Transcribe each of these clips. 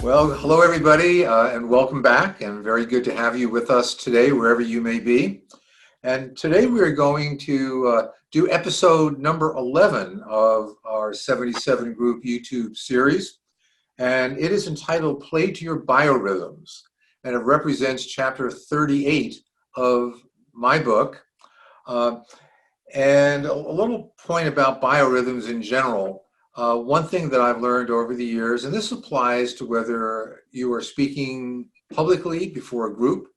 Well, hello everybody, and welcome back, and very good to have you with us today, wherever you may be. And today we are going to do episode number 11 of our 77 group YouTube series, and it is entitled Play to Your Biorhythms, and it represents chapter 38 of my book. And a little point about biorhythms in general. One thing that I've learned over the years, and this applies to whether you are speaking publicly before a group,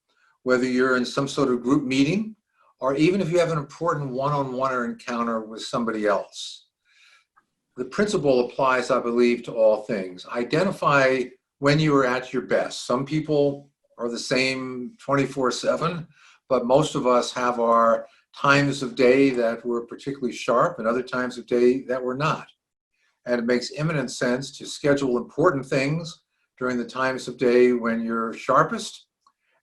whether you're in some sort of group meeting, or even if you have an important one-on-one or encounter with somebody else. The principle applies, I believe, to all things. Identify when you are at your best. Some people are the same 24/7, but most of us have our times of day that were particularly sharp and other times of day that were not. And it makes eminent sense to schedule important things during the times of day when you're sharpest,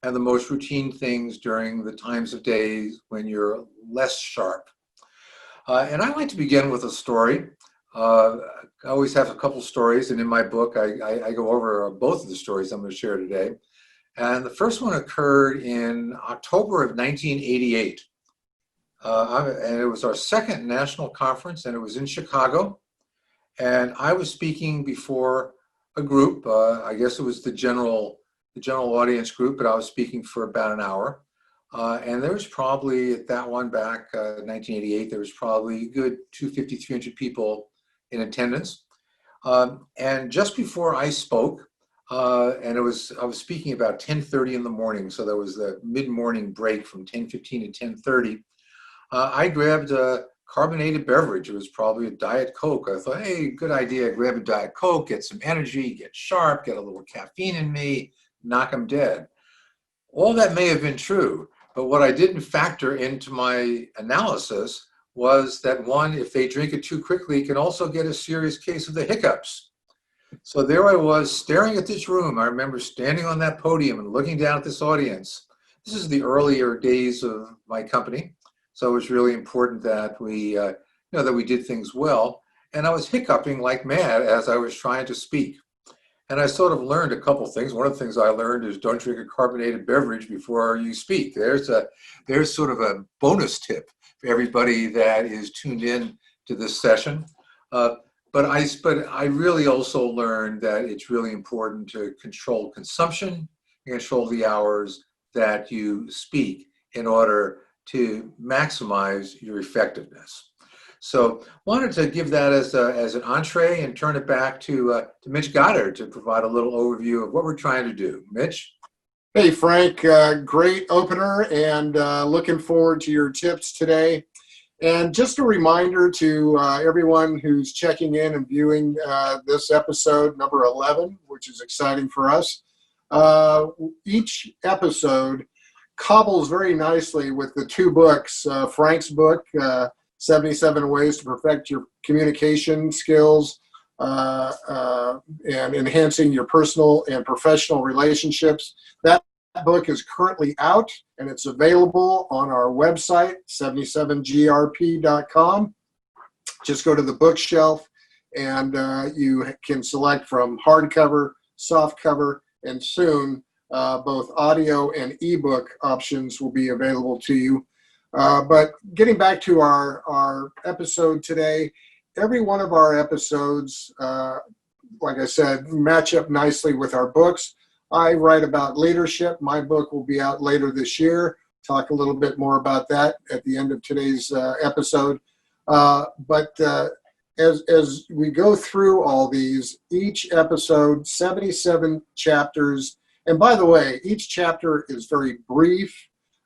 and the most routine things during the times of day when you're less sharp. And I like to begin with a story. I always have a couple stories, and in my book I go over both of the stories I'm going to share today. And the first one occurred in October of 1988. And it was our second national conference, and it was in Chicago. And I was speaking before a group. I guess it was the general audience group, but I was speaking for about an hour. And there was probably, at that one back, 1988, there was probably a good 250, 300 people in attendance. And just before I spoke, and I was speaking about 10:30 in the morning, so there was the mid-morning break from 10:15 to 10:30. I grabbed a carbonated beverage. It was probably a Diet Coke. I thought, hey, good idea. Grab a Diet Coke, get some energy, get sharp, get a little caffeine in me, knock them dead. All that may have been true, but what I didn't factor into my analysis was that one, if they drink it too quickly, can also get a serious case of the hiccups. So there I was staring at this room. I remember standing on that podium and looking down at this audience. This is the earlier days of my company. So it was really important that we, that we did things well. And I was hiccuping like mad as I was trying to speak. And I sort of learned a couple things. One of the things I learned is don't drink a carbonated beverage before you speak. There's sort of a bonus tip for everybody that is tuned in to this session. But I really also learned that it's really important to control consumption and control the hours that you speak in order to maximize your effectiveness. So wanted to give that as an entree and turn it back to Mitch Goddard to provide a little overview of what we're trying to do. Mitch? Hey, Frank, great opener, and looking forward to your tips today. And just a reminder to everyone who's checking in and viewing this episode, number 11, which is exciting for us. Each episode cobbles very nicely with the two books, Frank's book, 77 Ways to Perfect Your Communication Skills and Enhancing Your Personal and Professional Relationships. That book is currently out, and it's available on our website, 77grp.com. Just go to the bookshelf, and you can select from hardcover, softcover, and soon both audio and ebook options will be available to you. But getting back to our episode today, every one of our episodes, like I said, match up nicely with our books. I write about leadership. My book will be out later this year. Talk a little bit more about that at the end of today's episode. But as we go through all these, each episode, 77 chapters. And by the way, each chapter is very brief,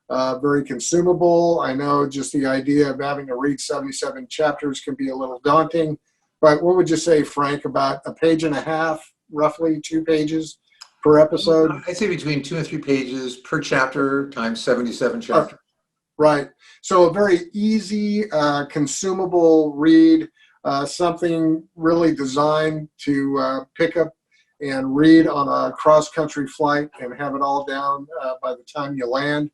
very consumable. I know just the idea of having to read 77 chapters can be a little daunting, but what would you say, Frank, about a page and a half, roughly 2 pages per episode? I'd say between 2 and 3 pages per chapter times 77 chapters. Right. So a very easy, consumable read, something really designed to pick up and read on a cross-country flight and have it all down by the time you land.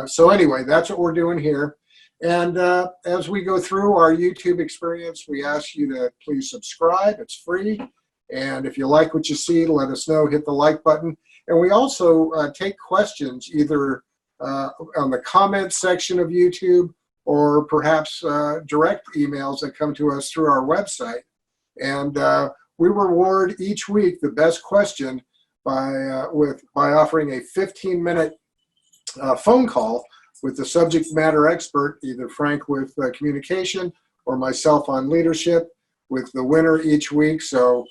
So anyway, that's what we're doing here. And as we go through our YouTube experience, we ask you to please subscribe. It's free. And if you like what you see, let us know, hit the like button. And we also take questions either on the comments section of YouTube or perhaps direct emails that come to us through our website. And we reward each week the best question by offering a 15-minute phone call with the subject matter expert, either Frank with communication or myself on leadership, with the winner each week. So,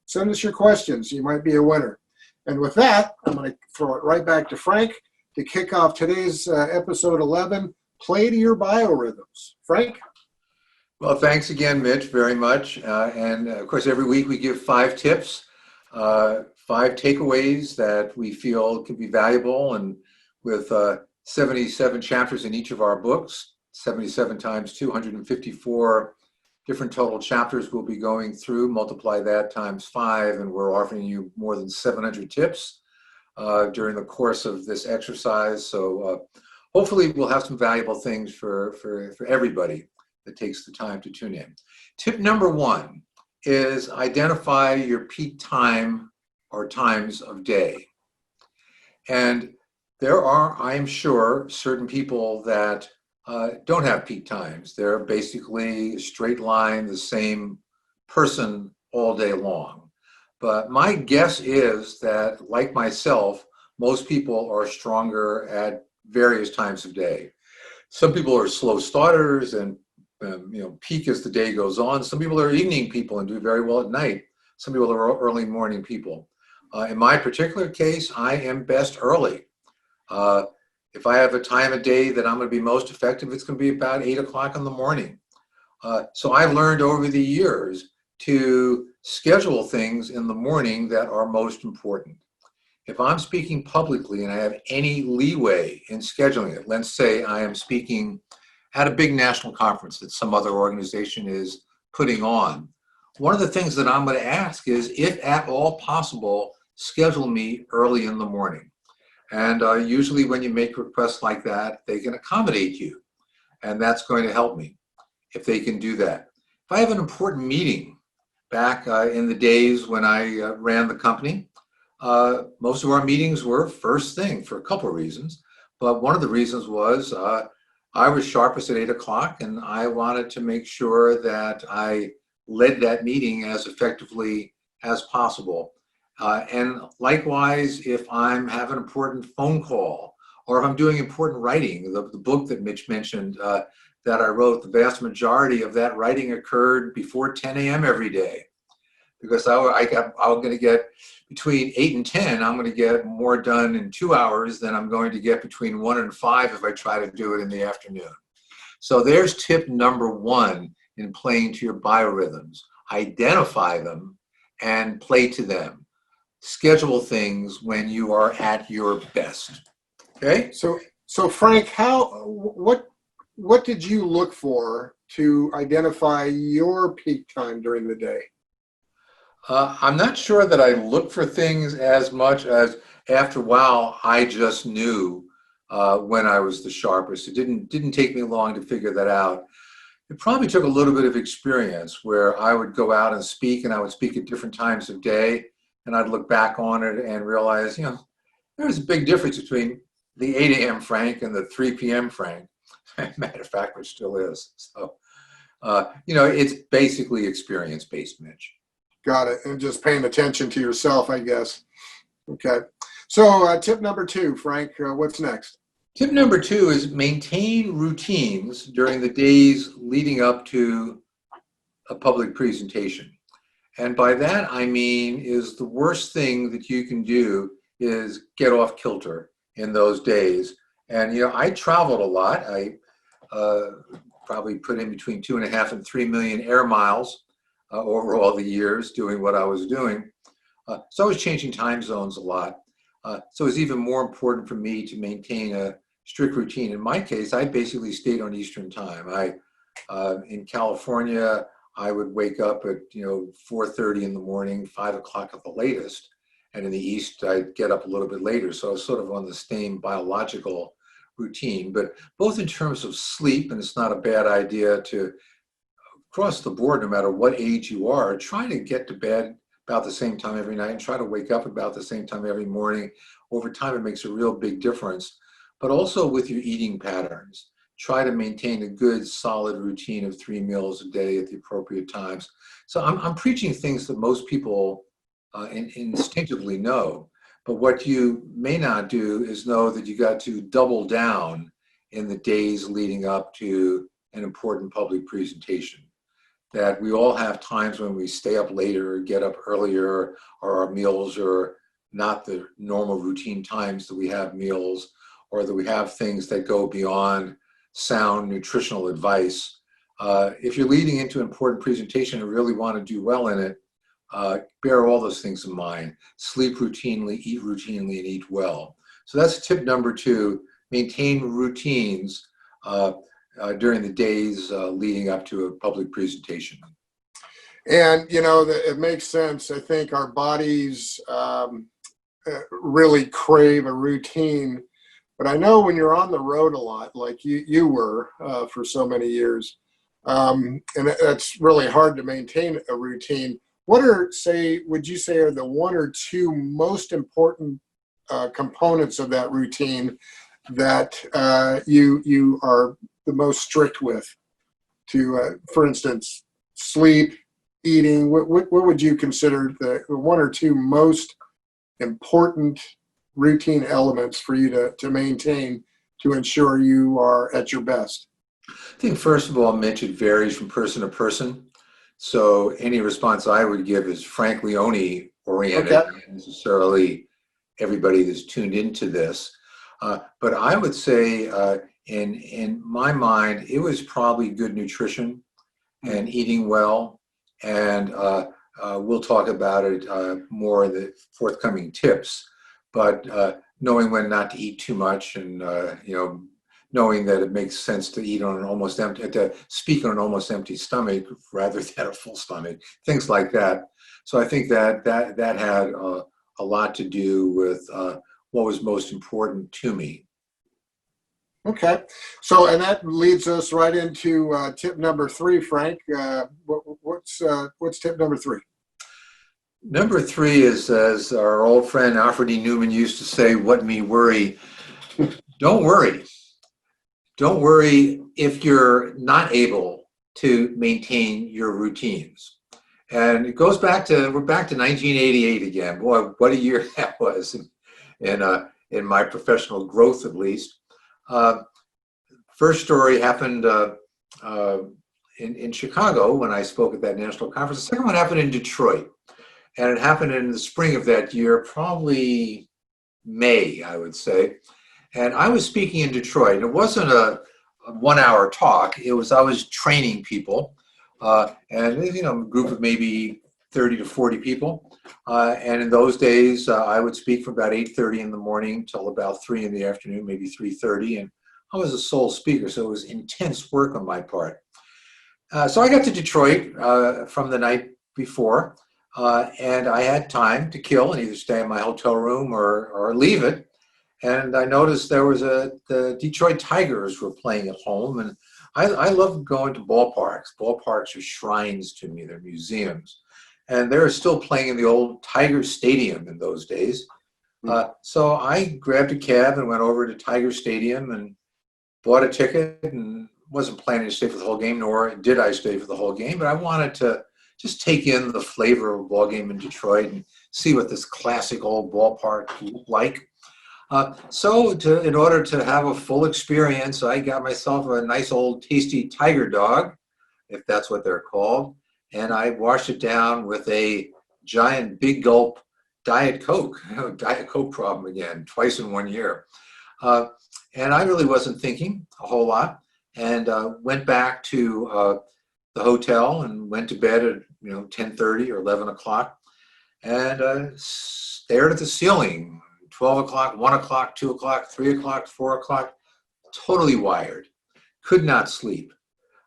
send us your questions. You might be a winner. And with that, I'm going to throw it right back to Frank to kick off today's episode 11, Play to Your Biorhythms. Frank? Well, thanks again, Mitch, very much. And of course, every week we give 5 tips, 5 takeaways that we feel can be valuable. And with 77 chapters in each of our books, 77 times 254 different total chapters we'll be going through. Multiply that times 5, and we're offering you more than 700 tips during the course of this exercise. So hopefully we'll have some valuable things for everybody that takes the time to tune in. Tip number 1 is identify your peak time or times of day. And there are, I'm sure, certain people that don't have peak times. They're basically a straight line, the same person all day long. But my guess is that, like myself, most people are stronger at various times of day. Some people are slow starters and peak as the day goes on. Some people are evening people and do very well at night. Some people are early morning people. In my particular case, I am best early. If I have a time of day that I'm going to be most effective, it's going to be about 8 o'clock in the morning. So I've learned over the years to schedule things in the morning that are most important. If I'm speaking publicly and I have any leeway in scheduling it, let's say I am speaking at a big national conference that some other organization is putting on, one of the things that I'm going to ask is, if at all possible, schedule me early in the morning. And usually when you make requests like that, they can accommodate you. And that's going to help me if they can do that. If I have an important meeting back in the days when I ran the company, most of our meetings were first thing for a couple of reasons. But one of the reasons was I was sharpest at 8 o'clock, and I wanted to make sure that I led that meeting as effectively as possible. And likewise, if I'm having an important phone call or if I'm doing important writing, the book that Mitch mentioned that I wrote, the vast majority of that writing occurred before 10 a.m. every day. Because I'm going to get between 8 and 10, I'm going to get more done in 2 hours than I'm going to get between 1 and 5 if I try to do it in the afternoon. So there's tip number 1 in playing to your biorhythms. Identify them and play to them. Schedule things when you are at your best. Okay? So Frank, what did you look for to identify your peak time during the day? I'm not sure that I look for things as much as, after a while, I just knew when I was the sharpest. It didn't take me long to figure that out. It probably took a little bit of experience where I would go out and speak, and I would speak at different times of day, and I'd look back on it and realize, there's a big difference between the 8 a.m. Frank and the 3 p.m. Frank. Matter of fact, which still is. So, it's basically experience-based, Mitch. Got it. And just paying attention to yourself, I guess. Okay. So tip number 2, Frank, what's next? Tip number 2 is maintain routines during the days leading up to a public presentation. And by that, I mean, is the worst thing that you can do is get off kilter in those days. And, I traveled a lot. I probably put in between 2.5 and 3 million air miles over all the years doing what I was doing. So I was changing time zones a lot. So it was even more important for me to maintain a strict routine. In my case, I basically stayed on Eastern time. In California, I would wake up at 4:30 in the morning, 5 o'clock at the latest. And in the East, I'd get up a little bit later. So I was sort of on the same biological routine, but both in terms of sleep, and it's not a bad idea to, across the board, no matter what age you are, try to get to bed about the same time every night and try to wake up about the same time every morning. Over time, it makes a real big difference. But also with your eating patterns, try to maintain a good, solid routine of 3 meals a day at the appropriate times. So I'm preaching things that most people instinctively know. But what you may not do is know that you got to double down in the days leading up to an important public presentation. That we all have times when we stay up later, get up earlier, or our meals are not the normal routine times that we have meals, or that we have things that go beyond sound nutritional advice. If you're leading into an important presentation and really want to do well in it, bear all those things in mind. Sleep routinely, and eat well. So that's tip number 2, maintain routines during the days leading up to a public presentation. And, it makes sense. I think our bodies really crave a routine. But I know when you're on the road a lot, like you were for so many years, and it's really hard to maintain a routine. What would you say are the 1 or 2 most important components of that routine that you are the most strict with? For instance, sleep, eating. What would you consider the 1 or 2 most important routine elements for you to maintain to ensure you are at your best? I think first of all, Mitch, it varies from person to person. So any response I would give is frankly only oriented, Okay. not necessarily everybody that's tuned into this. But I would say in my mind, it was probably good nutrition and eating well. And we'll talk about it more in the forthcoming tips. But knowing when not to eat too much, and knowing that it makes sense to eat on an almost empty, to speak on an almost empty stomach rather than a full stomach, things like that. So I think that had a lot to do with what was most important to me. Okay. So, and that leads us right into tip number 3, Frank. What's tip number 3? Number 3 is, as our old friend Alfred E. Newman used to say, "What me worry." Don't worry. Don't worry if you're not able to maintain your routines. And it goes back to, we're back to 1988 again. Boy, what a year that was in my professional growth, at least. First story happened in Chicago when I spoke at that national conference. The second one happened in Detroit. And it happened in the spring of that year, probably May, I would say. And I was speaking in Detroit. It wasn't a 1-hour talk. I was training people, and a group of maybe 30 to 40 people. And in those days, I would speak from about 8:30 in the morning till about 3 in the afternoon, maybe 3:30. And I was a sole speaker, so it was intense work on my part. So I got to Detroit from the night before, and I had time to kill and either stay in my hotel room or leave it. And I noticed the Detroit Tigers were playing at home, and I love going to ballparks. Ballparks are shrines to me, they're museums. And they were still playing in the old Tiger Stadium in those days. So I grabbed a cab and went over to Tiger Stadium and bought a ticket, and wasn't planning to stay for the whole game, nor did I stay for the whole game, but I wanted to just take in the flavor of a ball game in Detroit and see what this classic old ballpark looked like. In order to have a full experience, I got myself a nice old tasty Tiger dog, if that's what they're called, and I washed it down with a giant big gulp Diet Coke. Diet Coke problem again, twice in 1 year. And I really wasn't thinking a whole lot, and went back to the hotel and went to bed at 10:30 or 11 o'clock, and stared at the ceiling. 12 o'clock, 1 o'clock, 2 o'clock, 3 o'clock, 4 o'clock, totally wired, could not sleep.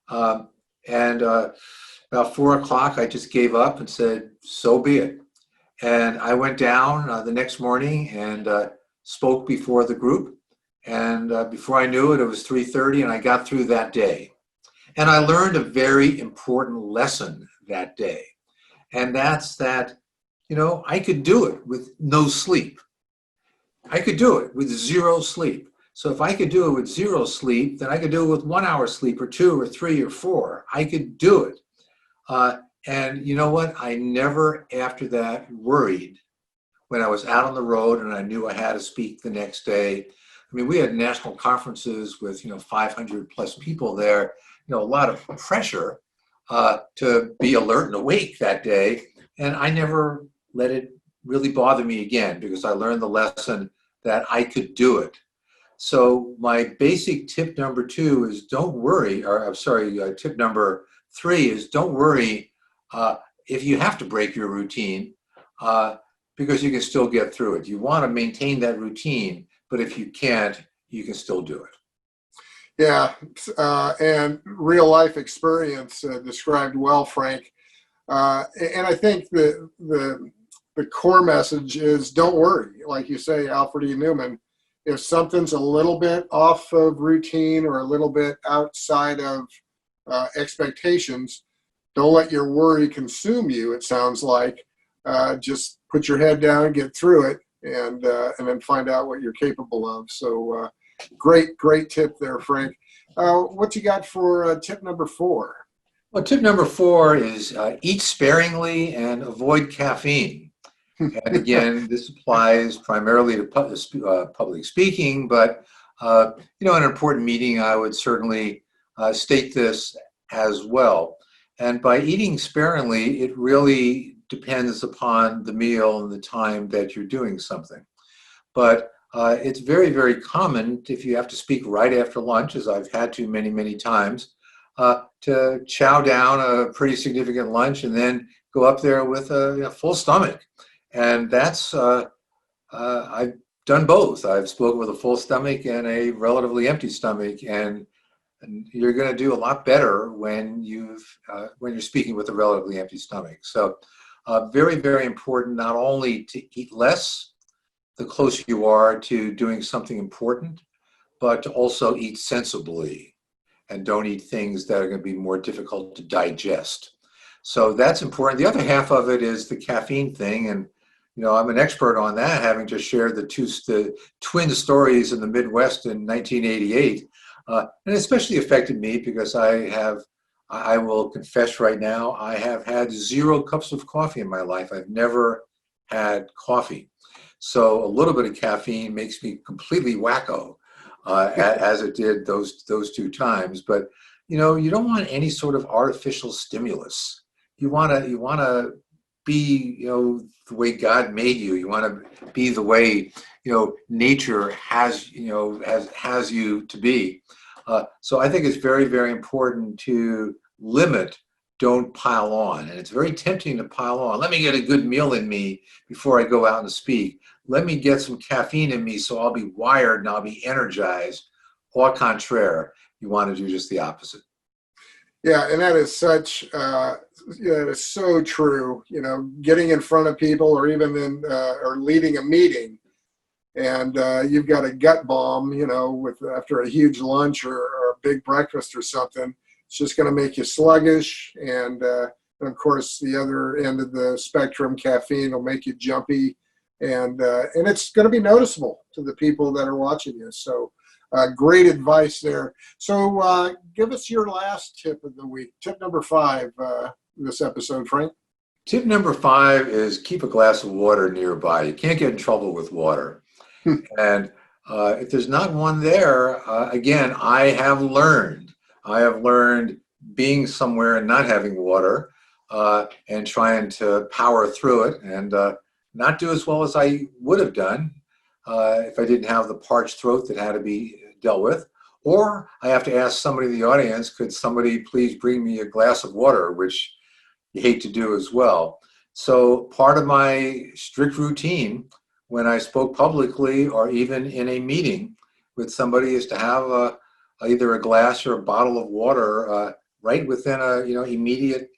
And about 4 o'clock, I just gave up and said, so be it. And I went down the next morning and spoke before the group. And before I knew it, it was 3:30, and I got through that day. And I learned a very important lesson that day. And that's that I could do it with no sleep. I could do it with zero sleep. So if I could do it with zero sleep, then I could do it with 1 hour sleep or 2 or 3 or 4. I could do it. Uh, and you know what? I never after that worried when I was out on the road and I knew I had to speak the next day. I mean, we had national conferences with, 500 plus people there, a lot of pressure to be alert and awake that day. And I never let it really bother me again because I learned the lesson that I could do it. So my basic tip number 2 is don't worry, or I'm sorry, tip number 3 is don't worry if you have to break your routine because you can still get through it. You want to maintain that routine, but if you can't, you can still do it. Yeah, and real life experience described well, Frank. And I think the core message is don't worry. Like you say, Alfred E. Newman, if something's a little bit off of routine or a little bit outside of expectations, don't let your worry consume you, it sounds like. Just put your head down, get through it, and then find out what you're capable of. So great tip there, Frank. What you got for tip number 4? Well, tip number 4 is eat sparingly and avoid caffeine. And again, this applies primarily to public speaking, but in an important meeting, I would certainly state this as well. And by eating sparingly, it really depends upon the meal and the time that you're doing something. But it's very, very common if you have to speak right after lunch, as I've had to many, many times, to chow down a pretty significant lunch and then go up there with a full stomach. And that's, I've done both. I've spoken with a full stomach and a relatively empty stomach, and you're going to do a lot better when you're speaking with a relatively empty stomach. So very, very important not only to eat less the closer you are to doing something important, but to also eat sensibly and don't eat things that are going to be more difficult to digest. So that's important. The other half of it is the caffeine thing. And, I'm an expert on that, having just shared the twin stories in the Midwest in 1988. And it especially affected me because I will confess right now, I have had 0 cups of coffee in my life. I've never had coffee. So a little bit of caffeine makes me completely wacko, as it did those 2 times. But, you don't want any sort of artificial stimulus. You want to be, the way God made you. You want to be the way, nature has you to be. So I think it's very, very important to limit, don't pile on. And it's very tempting to pile on. Let me get a good meal in me before I go out and speak. Let me get some caffeine in me so I'll be wired and I'll be energized. Au contraire, you want to do just the opposite. Yeah, and that is that is so true. Getting in front of people or even or leading a meeting, and you've got a gut bomb, after a huge lunch or a big breakfast or something. It's just going to make you sluggish, and of course, the other end of the spectrum, caffeine will make you jumpy, and it's going to be noticeable to the people that are watching you. So. Great advice there. So give us your last tip of the week. Tip number 5 this episode, Frank. Tip number 5 is keep a glass of water nearby. You can't get in trouble with water. And if there's not one there, again, I have learned being somewhere and not having water and trying to power through it and not do as well as I would have done if I didn't have the parched throat that had to be dealt with. Or I have to ask somebody in the audience, could somebody please bring me a glass of water, which you hate to do as well. So part of my strict routine when I spoke publicly or even in a meeting with somebody is to have either a glass or a bottle of water right within a immediate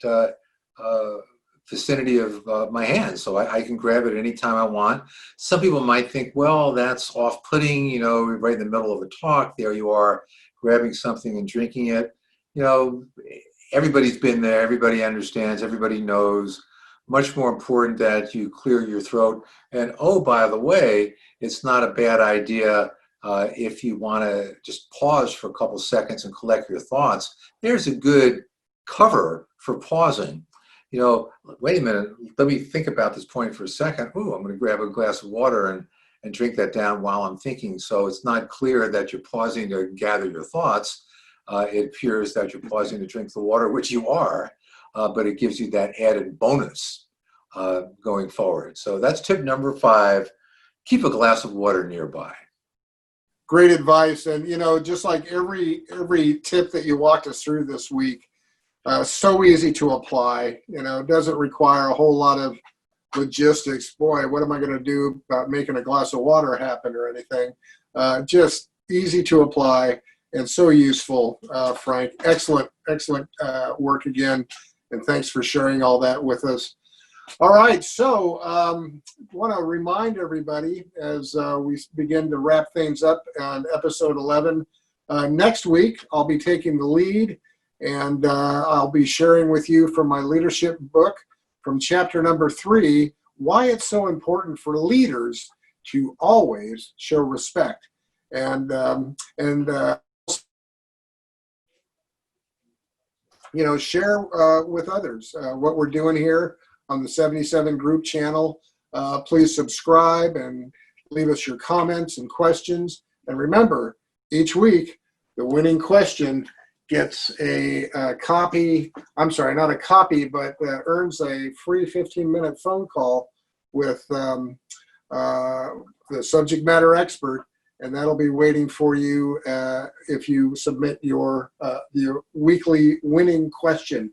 vicinity of my hand, so I can grab it anytime I want. Some people might think, well, that's off-putting, right in the middle of a talk, there you are grabbing something and drinking it. Everybody's been there, everybody understands, everybody knows much more important that you clear your throat. And oh, by the way, it's not a bad idea if you want to just pause for a couple seconds and collect your thoughts. There's a good cover for pausing. You know, wait a minute, let me think about this point for a second. Ooh, I'm going to grab a glass of water and drink that down while I'm thinking. So it's not clear that you're pausing to gather your thoughts. It appears that you're pausing to drink the water, which you are, but it gives you that added bonus going forward. So that's tip number 5, keep a glass of water nearby. Great advice. And, you know, just like every tip that you walked us through this week, so easy to apply. You know, it doesn't require a whole lot of logistics. Boy, what am I going to do about making a glass of water happen or anything? Just easy to apply and so useful, Frank. Excellent work again. And thanks for sharing all that with us. All right, so want to remind everybody as we begin to wrap things up on episode 11. Next week, I'll be taking the lead, and I'll be sharing with you from my leadership book from chapter number 3, why it's so important for leaders to always show respect. And you know, share with others what we're doing here on the 77 group channel. Please subscribe and leave us your comments and questions. And remember, each week, the winning question gets a copy, I'm sorry, not a copy, but earns a free 15-minute phone call with the subject matter expert. And that'll be waiting for you if you submit your weekly winning question.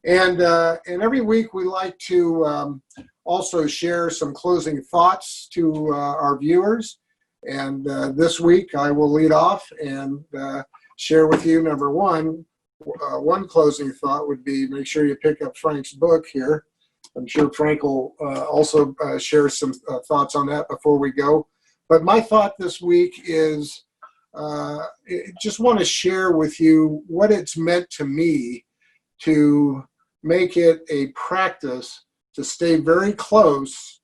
And every week we like to also share some closing thoughts to our viewers. And this week I will lead off and share with you, number one, one closing thought would be make sure you pick up Frank's book here. I'm sure Frank will also share some thoughts on that before we go. But my thought this week is just want to share with you what it's meant to me to make it a practice to stay very close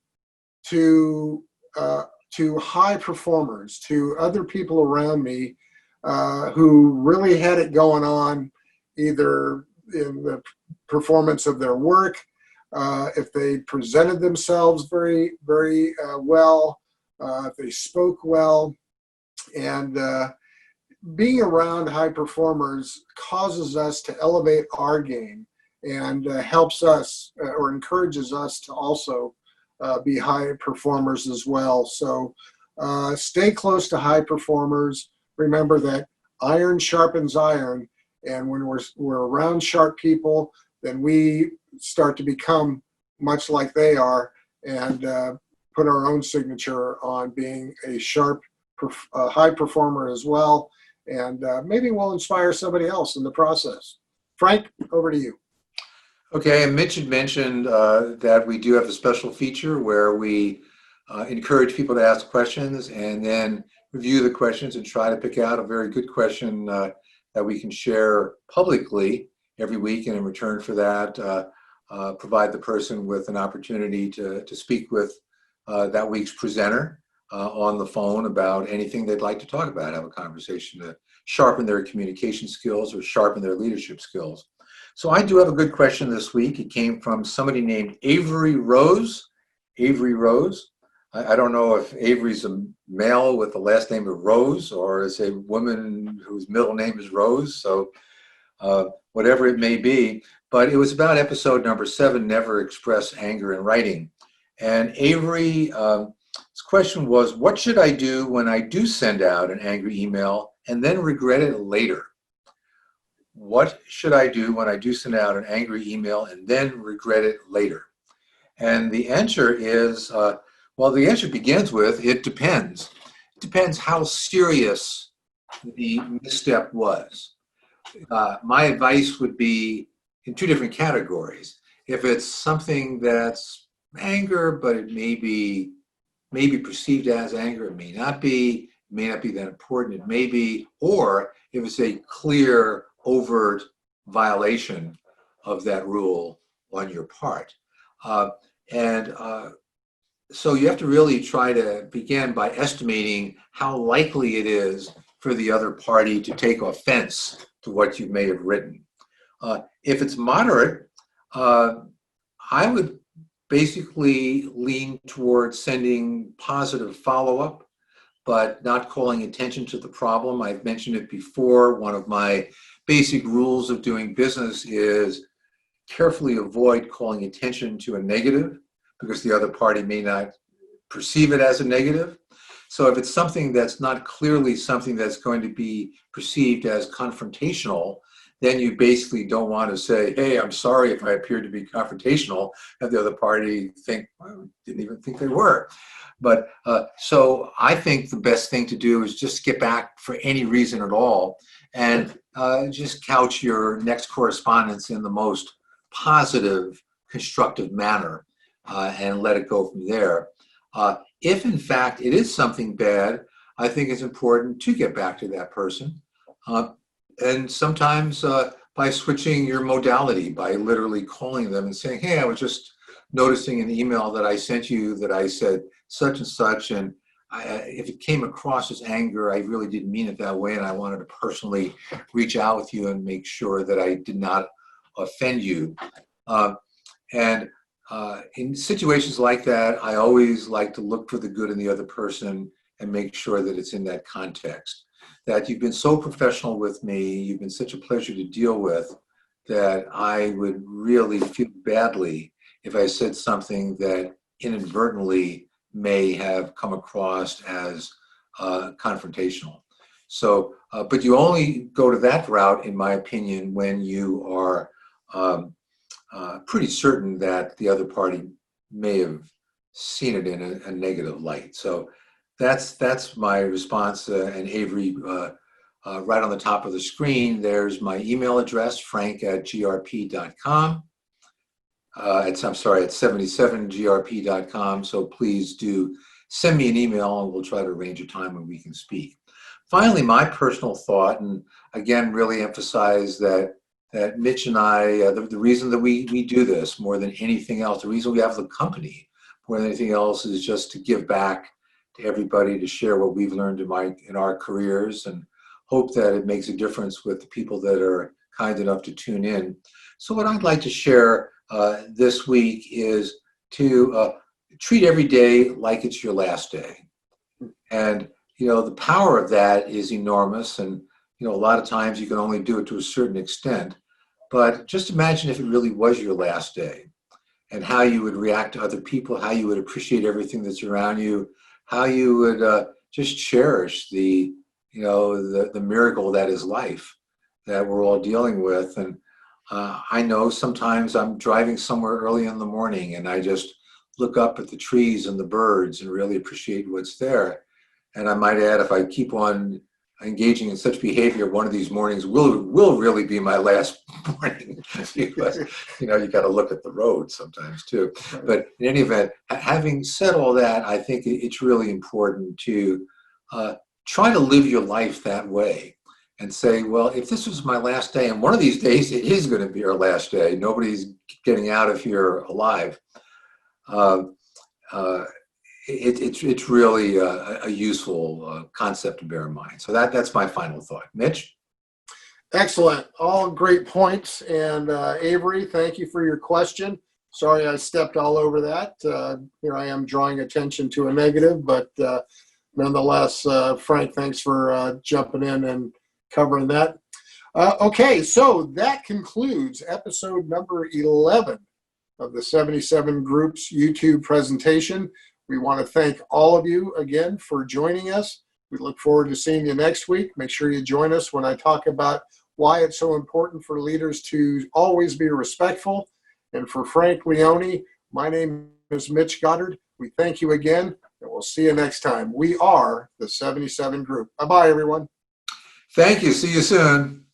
to high performers, to other people around me who really had it going on, either in the performance of their work, if they presented themselves very, very well, if they spoke well. And being around high performers causes us to elevate our game and helps us or encourages us to also be high performers as well. So stay close to high performers. Remember that iron sharpens iron, and when we're around sharp people, then we start to become much like they are and put our own signature on being a sharp, high performer as well. And maybe we'll inspire somebody else in the process. Frank, over to you. Okay, and Mitch had mentioned that we do have a special feature where we encourage people to ask questions and then review the questions and try to pick out a very good question that we can share publicly every week. And in return for that, provide the person with an opportunity to speak with that week's presenter on the phone about anything they'd like to talk about, have a conversation to sharpen their communication skills or sharpen their leadership skills. So I do have a good question this week. It came from somebody named Avery Rose. Avery Rose. I don't know if Avery's a male with the last name of Rose or is a woman whose middle name is Rose. So whatever it may be. But it was about episode number 7, Never Express Anger in Writing. And Avery's question was, what should I do when I do send out an angry email and then regret it later? What should I do when I do send out an angry email and then regret it later? And the answer is, well, the answer begins with, it depends. It depends how serious the misstep was. My advice would be in 2 different categories. If it's something that's anger, but it may be perceived as anger, it may not be that important, it may be, or if it's a clear, overt violation of that rule on your part. And so you have to really try to begin by estimating how likely it is for the other party to take offense to what you may have written. If it's moderate, I would basically lean towards sending positive follow-up, but not calling attention to the problem. I've mentioned it before. One of my basic rules of doing business is carefully avoid calling attention to a negative, because the other party may not perceive it as a negative. So if it's something that's not clearly something that's going to be perceived as confrontational, then you basically don't want to say, hey, I'm sorry if I appeared to be confrontational, and the other party think, well, didn't even think they were. But so I think the best thing to do is just get back for any reason at all, and just couch your next correspondence in the most positive, constructive manner, and let it go from there. If in fact it is something bad, I think it's important to get back to that person. And sometimes by switching your modality, by literally calling them and saying, hey, I was just noticing an email that I sent you that I said such and such, and if it came across as anger, I really didn't mean it that way, and I wanted to personally reach out with you and make sure that I did not offend you. And in situations like that, I always like to look for the good in the other person and make sure that it's in that context. That you've been so professional with me, you've been such a pleasure to deal with, that I would really feel badly if I said something that inadvertently may have come across as confrontational. So, but you only go to that route, in my opinion, when you are pretty certain that the other party may have seen it in a negative light. So that's my response. And Avery, right on the top of the screen, there's my email address, frank@grp.com. I'm sorry, it's 77grp.com. So please do send me an email and we'll try to arrange a time when we can speak. Finally, my personal thought, and again, really emphasize that Mitch and I, the reason that we do this more than anything else, the reason we have the company more than anything else, is just to give back to everybody, to share what we've learned in our careers, and hope that it makes a difference with the people that are kind enough to tune in. So what I'd like to share this week is to treat every day like it's your last day. And, you know, the power of that is enormous. And, you know, a lot of times you can only do it to a certain extent. But just imagine if it really was your last day, and how you would react to other people, how you would appreciate everything that's around you, how you would just cherish the miracle that is life that we're all dealing with. And I know sometimes I'm driving somewhere early in the morning and I just look up at the trees and the birds and really appreciate what's there. And I might add, if I keep on engaging in such behavior, one of these mornings will really be my last morning, because you got to look at the road sometimes too. But in any event, having said all that, I think it's really important to try to live your life that way and say, well, if this was my last day, and one of these days it is going to be our last day, nobody's getting out of here alive. It's really a useful concept to bear in mind. So that's my final thought. Mitch? Excellent. All great points. And Avery, thank you for your question. Sorry I stepped all over that. Here I am drawing attention to a negative, but nonetheless, Frank, thanks for jumping in and covering that. Okay, so that concludes episode number 11 of the 77 Group's YouTube presentation. We want to thank all of you again for joining us. We look forward to seeing you next week. Make sure you join us when I talk about why it's so important for leaders to always be respectful. And for Frank Leone, my name is Mitch Goddard. We thank you again, and we'll see you next time. We are the 77 Group. Bye-bye, everyone. Thank you. See you soon.